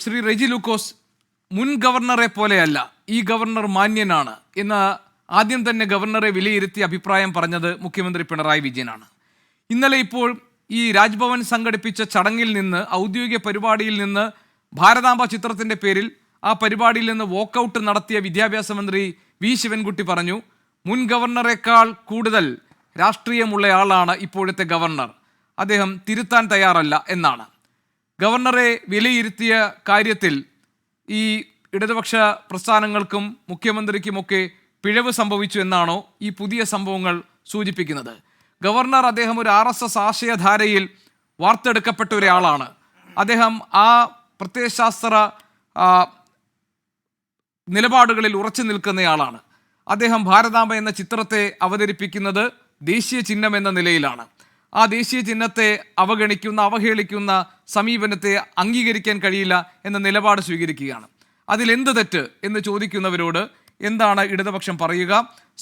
ശ്രീ റെജി ലൂക്കോസ്, മുൻ ഗവർണറെ പോലെയല്ല ഈ ഗവർണർ മാന്യനാണ് എന്ന് ആദ്യം തന്നെ ഗവർണറെ വിലയിരുത്തി അഭിപ്രായം പറഞ്ഞത് മുഖ്യമന്ത്രി പിണറായി വിജയനാണ്. ഇന്നലെ ഇപ്പോൾ ഈ രാജ്ഭവൻ സംഘടിപ്പിച്ച ചടങ്ങിൽ നിന്ന്, ഔദ്യോഗിക പരിപാടിയിൽ നിന്ന് ഭാരതാംബ ചിത്രത്തിന്റെ പേരിൽ ആ പരിപാടിയിൽ നിന്ന് വോക്കൌട്ട് നടത്തിയ വിദ്യാഭ്യാസ മന്ത്രി വി ശിവൻകുട്ടി പറഞ്ഞു, മുൻ ഗവർണറെക്കാൾ കൂടുതൽ രാഷ്ട്രീയമുള്ളയാളാണ് ഇപ്പോഴത്തെ ഗവർണർ, അദ്ദേഹം തിരുത്താൻ തയ്യാറല്ല എന്നാണ്. ഗവർണറെ വിലയിരുത്തിയ കാര്യത്തിൽ ഈ ഇടതുപക്ഷ പ്രസ്ഥാനങ്ങൾക്കും മുഖ്യമന്ത്രിക്കുമൊക്കെ പിഴവ് സംഭവിച്ചു എന്നാണോ ഈ പുതിയ സംഭവങ്ങൾ സൂചിപ്പിക്കുന്നത്? ഗവർണർ അദ്ദേഹം ഒരു RSS ആശയധാരയിൽ വാർത്തെടുക്കപ്പെട്ട ഒരാളാണ്. അദ്ദേഹം ആ പ്രത്യയശാസ്ത്ര നിലപാടുകളിൽ ഉറച്ചു നിൽക്കുന്നയാളാണ്. അദ്ദേഹം ഭാരതാംബ എന്ന ചിത്രത്തെ അവതരിപ്പിക്കുന്നത് ദേശീയ ചിഹ്നം എന്ന നിലയിലാണ്. ആ ദേശീയ ചിഹ്നത്തെ അവഗണിക്കുന്ന, അവഹേളിക്കുന്ന സമീപനത്തെ അംഗീകരിക്കാൻ കഴിയില്ല എന്ന നിലപാട് സ്വീകരിക്കുകയാണ്. അതിലെന്ത് തെറ്റ് എന്ന് ചോദിക്കുന്നവരോട് എന്താണ് ഇടതുപക്ഷം പറയുക?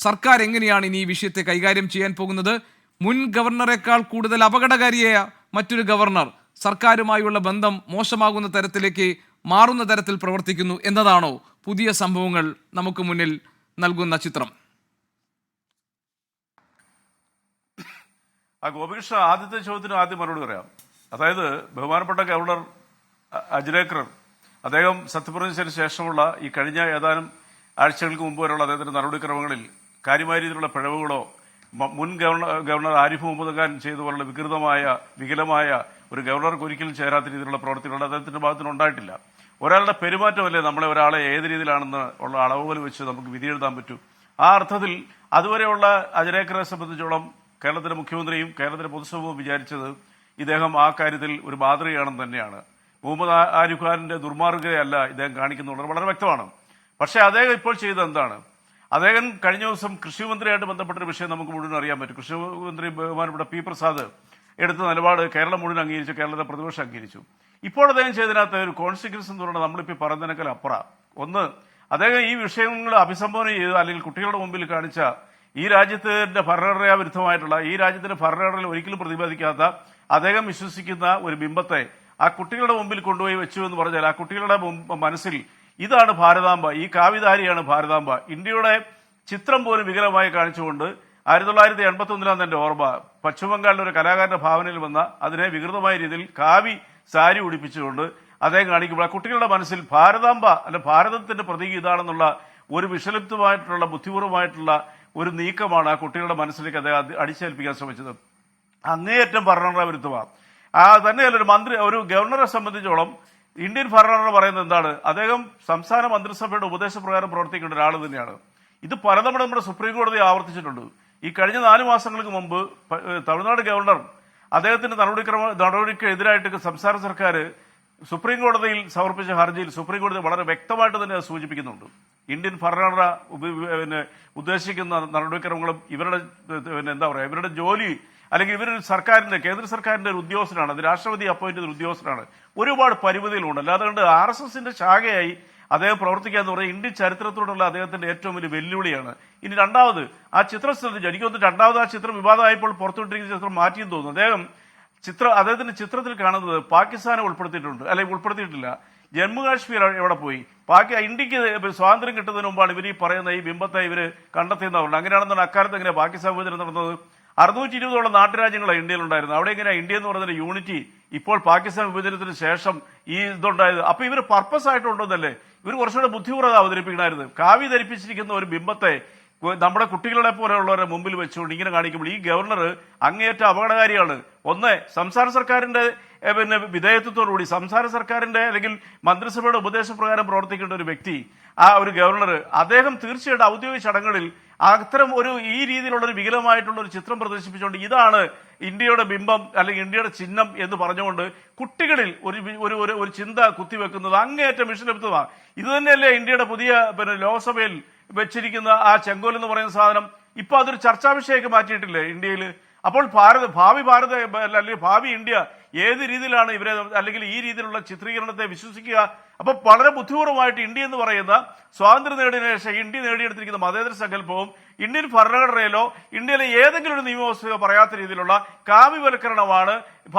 സർക്കാർ എങ്ങനെയാണ് ഇനി ഈ വിഷയത്തെ കൈകാര്യം ചെയ്യാൻ പോകുന്നത്? മുൻ ഗവർണറെക്കാൾ കൂടുതൽ അപകടകാരിയായ മറ്റൊരു ഗവർണർ സർക്കാരുമായുള്ള ബന്ധം മോശമാകുന്ന തരത്തിലേക്ക് മാറുന്ന തരത്തിൽ പ്രവർത്തിക്കുന്നു എന്നതാണോ പുതിയ സംഭവങ്ങൾ നമുക്ക് മുന്നിൽ നൽകുന്ന ചിത്രം? ഗോപികൃഷ്ണ, ആദ്യത്തെ ചോദ്യത്തിന് ആദ്യം മറുപടി പറയാം. അതായത് ബഹുമാനപ്പെട്ട ഗവർണർ അജ്രേക്കർ അദ്ദേഹം സത്യപ്രതിജ്ഞയ്ക്ക് ശേഷമുള്ള ഈ കഴിഞ്ഞ ഏതാനും ആഴ്ചകൾക്ക് മുമ്പ് വരെയുള്ള അദ്ദേഹത്തിന്റെ നടപടിക്രമങ്ങളിൽ കാര്യമായ രീതിയിലുള്ള പിഴവുകളോ മുൻ ഗവർണർ ആരിഫ് മുഹമ്മദ് ഖാൻ ചെയ്ത പോലുള്ള വികലമായ ഒരു ഗവർണർക്ക് ഒരിക്കലും ചേരാത്ത രീതിയിലുള്ള പ്രവർത്തികൾ അദ്ദേഹത്തിന്റെ ഭാഗത്തിന് ഉണ്ടായിട്ടില്ല. ഒരാളുടെ പെരുമാറ്റമല്ലേ നമ്മളെ ഒരാളെ ഏത് രീതിയിലാണെന്ന് ഉള്ള അളവുകൾ വെച്ച് നമുക്ക് വിധി എഴുതാൻ പറ്റൂ. ആ അർത്ഥത്തിൽ അതുവരെയുള്ള അജ്രേക്കറെ സംബന്ധിച്ചോളം കേരളത്തിലെ മുഖ്യമന്ത്രിയും കേരളത്തിലെ പൊതുസമൂഹവും വിചാരിച്ചത് ഇദ്ദേഹം ആ കാര്യത്തിൽ ഒരു മാതൃകയാണെന്ന് തന്നെയാണ്. മുഹമ്മദ് ആരിഫ് ഖാനിന്റെ ദുർമാർഗതയല്ല ഇദ്ദേഹം കാണിക്കുന്നുള്ളത് വളരെ വ്യക്തമാണ്. പക്ഷേ അദ്ദേഹം ഇപ്പോൾ ചെയ്തത് എന്താണ്? അദ്ദേഹം കഴിഞ്ഞ ദിവസം കൃഷിമന്ത്രിയായിട്ട് ബന്ധപ്പെട്ടൊരു വിഷയം നമുക്ക് മുഴുവൻ അറിയാൻ പറ്റും. കൃഷിമന്ത്രി ബഹുമാനപ്പെട്ട പി പ്രസാദ് എടുത്ത നിലപാട് കേരളം മുഴുവൻ അംഗീകരിച്ചു, കേരളത്തെ പ്രതിപക്ഷം അംഗീകരിച്ചു. ഇപ്പോൾ അദ്ദേഹം ചെയ്തതിനകത്ത് ഒരു കോൺസിക്വൻസ് എന്ന് പറയുന്നത് നമ്മളിപ്പോൾ പറയുന്നതിനേക്കാൾ അപ്പുറം. ഒന്ന്, അദ്ദേഹം ഈ വിഷയങ്ങൾ അഭിസംബോധന ചെയ്ത് അല്ലെങ്കിൽ കുട്ടികളുടെ മുമ്പിൽ കാണിച്ച ഈ രാജ്യത്തിന്റെ ഭരണഘടനാ വിരുദ്ധമായിട്ടുള്ള, ഈ രാജ്യത്തിന്റെ ഭരണഘടനയിൽ ഒരിക്കലും പ്രതിപാദിക്കാത്ത അദ്ദേഹം വിശ്വസിക്കുന്ന ഒരു ബിംബത്തെ ആ കുട്ടികളുടെ മുമ്പിൽ കൊണ്ടുപോയി വെച്ചു എന്ന് പറഞ്ഞാൽ ആ കുട്ടികളുടെ മനസ്സിൽ ഇതാണ് ഭാരതാംബ, ഈ കാവിധാരിയാണ് ഭാരതാംബ. ഇന്ത്യയുടെ ചിത്രം പോലും വികലമായി കാണിച്ചുകൊണ്ട് 1981 എന്റെ ഓർമ്മ, പശ്ചിമബംഗാളിലെ ഒരു കലാകാരന്റെ ഭാവനയിൽ വന്ന അതിനെ വികൃതമായ രീതിയിൽ കാവി സാരി ഉടിപ്പിച്ചുകൊണ്ട് അദ്ദേഹം കാണിക്കുമ്പോൾ ആ കുട്ടികളുടെ മനസ്സിൽ ഭാരതാംബ അല്ല ഭാരതത്തിന്റെ പ്രതീകം ഇതാണെന്നുള്ള ഒരു വിഷലിപ്തമായിട്ടുള്ള ബുദ്ധിപൂർവമായിട്ടുള്ള ഒരു നീക്കമാണ് ആ കുട്ടികളുടെ മനസ്സിലേക്ക് അദ്ദേഹം അടിച്ചേൽപ്പിക്കാൻ ശ്രമിച്ചത്. അങ്ങേയറ്റം ഭരണഘടനാ വിരുദ്ധമാണ്. തന്നെയല്ല ഒരു ഗവർണറെ സംബന്ധിച്ചോളം ഇന്ത്യൻ ഭരണഘടന പറയുന്നത് എന്താണ്? അദ്ദേഹം സംസ്ഥാന മന്ത്രിസഭയുടെ ഉപദേശപ്രകാരം പ്രവർത്തിക്കേണ്ട ഒരാൾ തന്നെയാണ്. ഇത് പലതവണ നമ്മുടെ സുപ്രീം കോടതി ആവർത്തിച്ചിട്ടുണ്ട്. ഈ കഴിഞ്ഞ 4 മാസങ്ങൾക്ക് മുമ്പ് തമിഴ്നാട് ഗവർണർ അദ്ദേഹത്തിന്റെ നടപടിക്ക് എതിരായിട്ട് സംസ്ഥാന സർക്കാർ സുപ്രീം കോടതിയിൽ സമർപ്പിച്ച ഹർജിയിൽ സുപ്രീം കോടതി വളരെ വ്യക്തമായിട്ട് തന്നെ സൂചിപ്പിക്കുന്നുണ്ട്. ഇന്ത്യൻ ഭരണഘടന ഉദ്ദേശിക്കുന്ന നടപടിക്രമങ്ങളും ഇവരുടെ ഇവരുടെ ജോലി അല്ലെങ്കിൽ ഇവരൊരു സർക്കാരിന്റെ കേന്ദ്ര സർക്കാരിന്റെ ഒരു ഉദ്യോഗസ്ഥനാണ്, അത് രാഷ്ട്രപതി അപ്പോയിന്റ് ചെയ്ത ഉദ്യോഗസ്ഥനാണ്. ഒരുപാട് പരിമിതികളുണ്ട്. അല്ലാതെ കൊണ്ട് RSSന്റെ ശാഖയായി അദ്ദേഹം പ്രവർത്തിക്കുക എന്ന് പറയുന്നത് ഇന്ത്യൻ ചരിത്രത്തോടുള്ള അദ്ദേഹത്തിന്റെ ഏറ്റവും വലിയ വെല്ലുവിളിയാണ്. ഇനി രണ്ടാമത് ആ ചിത്രം ശ്രദ്ധിച്ചു, എനിക്കൊന്ന് രണ്ടാമത് ആ ചിത്രം വിവാദമായപ്പോൾ പുറത്തുവിട്ടിരിക്കുന്ന ചിത്രം മാറ്റിയെന്ന് തോന്നുന്നു. അദ്ദേഹത്തിന്റെ ചിത്രത്തിൽ കാണുന്നത് പാകിസ്ഥാനെ ഉൾപ്പെടുത്തിയിട്ടുണ്ട്, അല്ലെങ്കിൽ ഉൾപ്പെടുത്തിയിട്ടില്ല. ജമ്മു കാശ്മീർ എവിടെ പോയി? ഇന്ത്യക്ക് സ്വാതന്ത്ര്യം കിട്ടുന്നതിന് മുമ്പാണ് ഇവർ ഈ പറയുന്ന ഈ ബിംബത്തെ ഇവർ കണ്ടെത്തിയെന്നുണ്ട്. അങ്ങനെയാണെന്നാണ് അക്കാലത്ത് എങ്ങനെ പാകിസ്ഥാൻ വിഭജനം നടന്നത്? 620ഓളം നാട്ടുരാജ്യങ്ങളാണ് ഇന്ത്യയിലുണ്ടായിരുന്നത്. അവിടെ എങ്ങനെയാ ഇന്ത്യ എന്ന് പറയുന്ന യൂണിറ്റി ഇപ്പോൾ പാകിസ്ഥാൻ വിഭജനത്തിന് ശേഷം ഈ ഇതുണ്ടായത്? അപ്പൊ ഇവർ പർപ്പസ് ആയിട്ടുണ്ടോന്നല്ലേ? ഇവർ കുറച്ചുകൂടെ ബുദ്ധിപൂർവ്വത അവതരിപ്പിക്കണമായിരുന്നു. കാവി ധരിപ്പിച്ചിരിക്കുന്ന ഒരു ബിംബത്തെ നമ്മുടെ കുട്ടികളെ പോലെയുള്ളവരുടെ മുമ്പിൽ വെച്ചുകൊണ്ട് ഇങ്ങനെ കാണിക്കുമ്പോൾ ഈ ഗവർണർ അങ്ങേയറ്റ അപകടകാരിയാണ്. ഒന്ന്, സംസ്ഥാന സർക്കാരിന്റെ വിധേയത്വത്തോടുകൂടി സംസ്ഥാന സർക്കാരിന്റെ അല്ലെങ്കിൽ മന്ത്രിസഭയുടെ ഉപദേശപ്രകാരം പ്രവർത്തിക്കേണ്ട ഒരു വ്യക്തി, ആ ഒരു ഗവർണർ, അദ്ദേഹം തീർച്ചയായിട്ടും ഔദ്യോഗിക ചടങ്ങുകളിൽ അത്തരം ഈ രീതിയിലുള്ള ഒരു വികലമായിട്ടുള്ള ഒരു ചിത്രം പ്രദർശിപ്പിച്ചുകൊണ്ട് ഇതാണ് ഇന്ത്യയുടെ ബിംബം അല്ലെങ്കിൽ ഇന്ത്യയുടെ ചിഹ്നം എന്ന് പറഞ്ഞുകൊണ്ട് കുട്ടികളിൽ ഒരു ചിന്ത കുത്തിവെക്കുന്നത് അങ്ങേയറ്റം വിഷലിപ്തമാണ്. ഇത് തന്നെയല്ലേ ഇന്ത്യയുടെ പുതിയ ലോക്സഭയിൽ വെച്ചിരിക്കുന്ന ആ ചെങ്കോൽ എന്ന് പറയുന്ന സാധനം? ഇപ്പൊ അതൊരു ചർച്ചാ വിഷയമൊക്കെ മാറ്റിയിട്ടില്ലേ ഇന്ത്യയിൽ? അപ്പോൾ ഭാവി ഭാരത അല്ലെങ്കിൽ ഭാവി ഇന്ത്യ ഏത് രീതിയിലാണ് ഇവരെ അല്ലെങ്കിൽ ഈ രീതിയിലുള്ള ചിത്രീകരണത്തെ വിശ്വസിക്കുക? അപ്പൊ വളരെ ബുദ്ധിപൂർവമായിട്ട് ഇന്ത്യ എന്ന് പറയുന്ന സ്വാതന്ത്ര്യം നേടിയതിനു ശേഷം ഇന്ത്യ നേടിയെടുത്തിരിക്കുന്ന മതേതര സങ്കല്പവും ഇന്ത്യൻ ഭരണഘടനയിലോ ഇന്ത്യയിലെ ഏതെങ്കിലും ഒരു നിയമവ്യവസ്ഥയോ പറയാത്ത രീതിയിലുള്ള കാവ്യവൽക്കരണമാണ്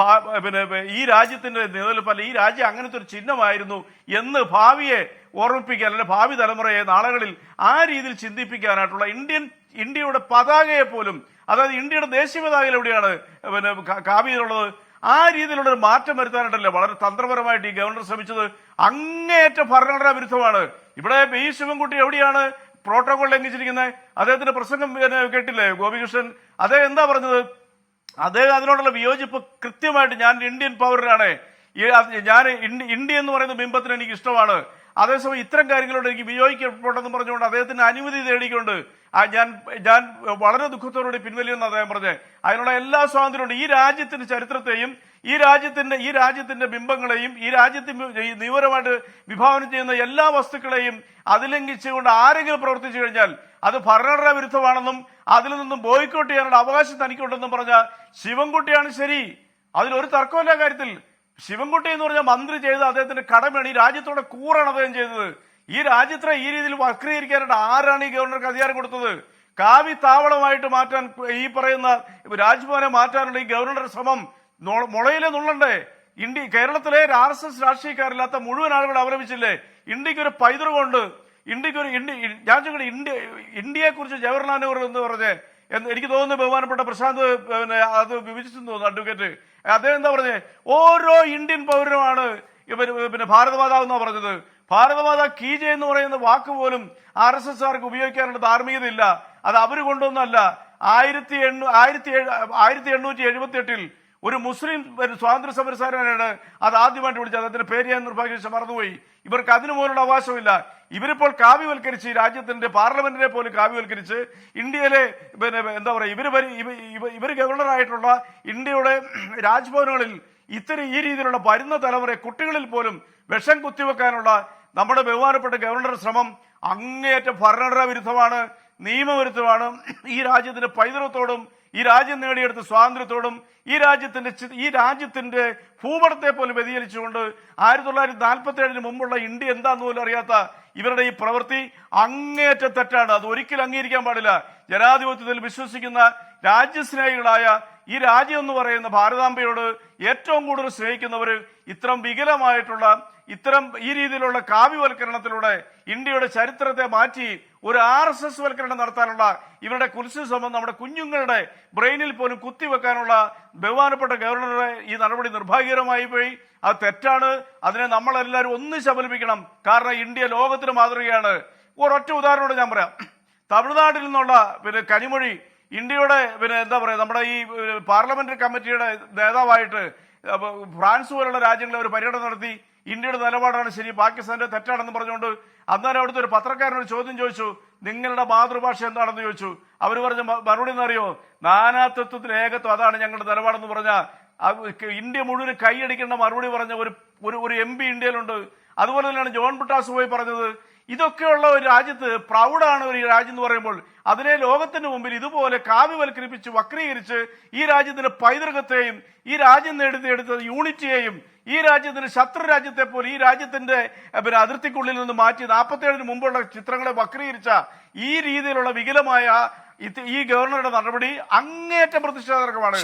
പിന്നെ ഈ രാജ്യത്തിന്റെ നിലനിൽപ്പല്ല, ഈ രാജ്യം അങ്ങനത്തെ ഒരു ചിഹ്നമായിരുന്നു എന്ന് ഭാവിയെ ഓർമ്മിപ്പിക്കാൻ, അല്ലെങ്കിൽ ഭാവി തലമുറയെ നാളുകളിൽ ആ രീതിയിൽ ചിന്തിപ്പിക്കാനായിട്ടുള്ള ഇന്ത്യയുടെ പതാകയെ പോലും, അതായത് ഇന്ത്യയുടെ ദേശീയ പതാകയിൽ എവിടെയാണ് പിന്നെ കാവ്യയിലുള്ളത്? ആ രീതിയിലുള്ള ഒരു മാറ്റം വരുത്താനായിട്ടല്ലേ വളരെ തന്ത്രപരമായിട്ട് ഈ ഗവർണർ ശ്രമിച്ചത്. അങ്ങേയറ്റ ഭരണഘടനാ വിരുദ്ധമാണ്. ഇവിടെ ബി ശിവൻകുട്ടി എവിടെയാണ് പ്രോട്ടോകോൾ ലംഘിച്ചിരിക്കുന്നത്? അദ്ദേഹത്തിന്റെ പ്രസംഗം കേട്ടില്ലേ ഗോപികൃഷ്ണൻ? അദ്ദേഹം എന്താ പറഞ്ഞത്? അദ്ദേഹം അതിനോടുള്ള വിയോജിപ്പ് കൃത്യമായിട്ട്, ഞാൻ ഇന്ത്യൻ പൗരനാണ്, ഞാൻ ഇന്ത്യ എന്ന് പറയുന്ന ബിംബത്തിന് എനിക്ക് ഇഷ്ടമാണ്, അതേസമയം ഇത്തരം കാര്യങ്ങളോട് എനിക്ക് വിയോജിക്കപ്പെട്ടെന്ന് പറഞ്ഞുകൊണ്ട് അദ്ദേഹത്തിന് അനുമതി തേടിക്കൊണ്ട് ഞാൻ വളരെ ദുഃഖത്തോടുകൂടി പിൻവലിയെന്ന് അദ്ദേഹം പറഞ്ഞത്. അതിനുള്ള എല്ലാ സ്വാതന്ത്ര്യമുണ്ട്. ഈ രാജ്യത്തിന്റെ ചരിത്രത്തെയും ഈ രാജ്യത്തിന്റെ ബിംബങ്ങളെയും ഈ രാജ്യത്തിന് നിയമപരമായിട്ട് വിഭാവനം ചെയ്യുന്ന എല്ലാ വസ്തുക്കളെയും അതിലംഘിച്ചുകൊണ്ട് ആരെങ്കിലും പ്രവർത്തിച്ചു കഴിഞ്ഞാൽ അത് ഭരണഘടനാ വിരുദ്ധമാണെന്നും അതിൽ നിന്നും ബോയ്ക്കോട്ട് ചെയ്യാനുള്ള അവകാശം തനിക്കുണ്ടെന്നും പറഞ്ഞ ശിവൻകുട്ടിയാണ് ശരി. അതിലൊരു തർക്കമില്ല കാര്യത്തിൽ. ശിവൻകുട്ടി എന്ന് പറഞ്ഞ മന്ത്രി ചെയ്ത അദ്ദേഹത്തിന്റെ കടമയാണ്. ഈ രാജ്യത്തോടെ കൂറാണ് അദ്ദേഹം ചെയ്തത്. ഈ രാജ്യത്തെ ഈ രീതിയിൽ വക്രീകരിക്കാനായിട്ട് ആരാണ് ഈ ഗവർണർക്ക് അധികാരം കൊടുത്തത്? കാവി താവളമായിട്ട് മാറ്റാൻ, ഈ പറയുന്ന രാജ്ഭവനെ മാറ്റാനുള്ള ഈ ഗവർണറുടെ ശ്രമം മുളയിലെ നുള്ളണ്ടേ? കേരളത്തിലെ RSS രാഷ്ട്രീയക്കാരില്ലാത്ത മുഴുവൻ ആളുകൾ അവലംബിച്ചില്ലേ? ഇന്ത്യക്കൊരു പൈതൃകമുണ്ട്. ഞാൻ ചോദിക്കട്ടെ, ഇന്ത്യയെ കുറിച്ച് ജവഹർലാൽ നെഹ്റു എന്ന് പറഞ്ഞ് എനിക്ക് തോന്നുന്നു ബഹുമാനപ്പെട്ട പ്രശാന്ത് അത് വിഭജിച്ചെന്ന് തോന്നുന്നു, അഡ്വക്കേറ്റ്. അദ്ദേഹം എന്താ പറഞ്ഞേ? ഓരോ ഇന്ത്യൻ പൗരനുമാണ് പിന്നെ ഭാരതമാതാവ് എന്നാ പറഞ്ഞത്. ഭാരതമാതാ കീജ എന്ന് പറയുന്ന വാക്ക് പോലും RSSകാർക്ക് ഉപയോഗിക്കാനുള്ള ധാർമ്മികതയില്ല. അത് അവര് കൊണ്ടൊന്നല്ല. 1878 ഒരു മുസ്ലിം സ്വാതന്ത്ര്യ സമരക്കാരനാണ് അത് ആദ്യമായിട്ട് വിളിച്ചത്. അദ്ദേഹത്തിന്റെ പേര് ഞാൻ നിർഭാഗ്യവശാൽ മറന്നുപോയി. ഇവർക്ക് അതിനു പോലുള്ള അവകാശമില്ല. ഇവരിപ്പോൾ കാവ്യവൽക്കരിച്ച് രാജ്യത്തിന്റെ പാർലമെന്റിനെ പോലും കാവ്യവൽക്കരിച്ച് ഇന്ത്യയിലെ പിന്നെ എന്താ പറയുക, ഇവർ ഗവർണറായിട്ടുള്ള ഇന്ത്യയുടെ രാജ്ഭവനുകളിൽ ഈ രീതിയിലുള്ള വരുന്ന തലമുറ കുട്ടികളിൽ പോലും വിഷം കുത്തിവെക്കാനുള്ള നമ്മുടെ ബഹുമാനപ്പെട്ട ഗവർണറുടെ ശ്രമം അങ്ങേയറ്റം ഭരണഘടനാ വിരുദ്ധമാണ്, നിയമവിരുദ്ധമാണ്. ഈ രാജ്യത്തിന്റെ പൈതൃകത്തോടും ഈ രാജ്യം നേടിയെടുത്ത സ്വാതന്ത്ര്യത്തോടും ഈ രാജ്യത്തിന്റെ ഭൂപടത്തെ പോലും വ്യതിചലിച്ചുകൊണ്ട് 1947 മുമ്പുള്ള ഇന്ത്യ എന്താന്ന് പോലും അറിയാത്ത ഇവരുടെ ഈ പ്രവൃത്തി അങ്ങേയറ്റ തെറ്റാണ്. അത് ഒരിക്കലും അംഗീകരിക്കാൻ പാടില്ല. ജനാധിപത്യത്തിൽ വിശ്വസിക്കുന്ന രാജ്യസ്നേഹികളായ ഈ രാജ്യം എന്ന് പറയുന്ന ഭാരതാംബയോട് ഏറ്റവും കൂടുതൽ സ്നേഹിക്കുന്നവർ ഇത്തരം വികലമായിട്ടുള്ള ഈ രീതിയിലുള്ള കാവ്യവൽക്കരണത്തിലൂടെ ഇന്ത്യയുടെ ചരിത്രത്തെ മാറ്റി ഒരു RSS വൽക്കരണം നടത്താനുള്ള ഇവരുടെ കുൽസിതം നമ്മുടെ കുഞ്ഞുങ്ങളുടെ ബ്രെയിനിൽ പോലും കുത്തിവെക്കാനുള്ള ബഹുമാനപ്പെട്ട ഗവർണറുടെ ഈ നടപടി നിർഭാഗ്യകരമായി പോയി. അത് തെറ്റാണ്. അതിനെ നമ്മളെല്ലാവരും ഒന്നിച്ച് അപലപിക്കണം. കാരണം ഇന്ത്യ ലോകത്തിന് മാതൃകയാണ്. ഒരൊറ്റ ഉദാഹരണം ഞാൻ പറയാം. തമിഴ്നാട്ടിൽ നിന്നുള്ള പിന്നെ കനിമൊഴി ഇന്ത്യയുടെ പിന്നെ എന്താ പറയുക, നമ്മുടെ ഈ പാർലമെന്ററി കമ്മിറ്റിയുടെ നേതാവായിട്ട് ഫ്രാൻസ് പോലുള്ള രാജ്യങ്ങളിൽ ഒരു പര്യടനം നടത്തി. ഇന്ത്യയുടെ നിലപാടാണ് ശരി, പാകിസ്ഥാന്റെ തെറ്റാണെന്ന് പറഞ്ഞുകൊണ്ട് അന്നേരം അവിടുത്തെ ഒരു പത്രക്കാരനൊരു ചോദ്യം ചോദിച്ചു, നിങ്ങളുടെ മാതൃഭാഷ എന്താണെന്ന് ചോദിച്ചു. അവർ പറഞ്ഞ മറുപടി എന്നറിയോ? നാനാത്വത്തിൽ ഏകത്വം, അതാണ് ഞങ്ങളുടെ നിലപാടെന്ന് പറഞ്ഞ ഇന്ത്യ മുഴുവൻ കൈയടിക്കേണ്ട മറുപടി പറഞ്ഞ ഒരു MP ഇന്ത്യയിലുണ്ട്. അതുപോലെ തന്നെയാണ് ജോൺ ബുട്ടാസ് പോയി പറഞ്ഞത്. ഇതൊക്കെയുള്ള ഒരു രാജ്യത്ത് പ്രൗഡാണ് ഒരു രാജ്യം എന്ന് പറയുമ്പോൾ അതിനെ ലോകത്തിന് മുമ്പിൽ ഇതുപോലെ കാവ്യവൽക്കരിപ്പിച്ച് വക്രീകരിച്ച് ഈ രാജ്യത്തിന്റെ പൈതൃകത്തെയും ഈ രാജ്യം നേടിയെടുത്ത യൂണിറ്റിയെയും ഈ രാജ്യത്തിന് ശത്രു രാജ്യത്തെ പോലെ ഈ രാജ്യത്തിന്റെ അതിർത്തിക്കുള്ളിൽ നിന്ന് മാറ്റി 47 മുമ്പുള്ള ചിത്രങ്ങളെ വക്രീകരിച്ച ഈ രീതിയിലുള്ള വികലമായ ഈ ഗവർണറുടെ നടപടി അങ്ങേയറ്റം പ്രതിഷേധാർഹമാണ്.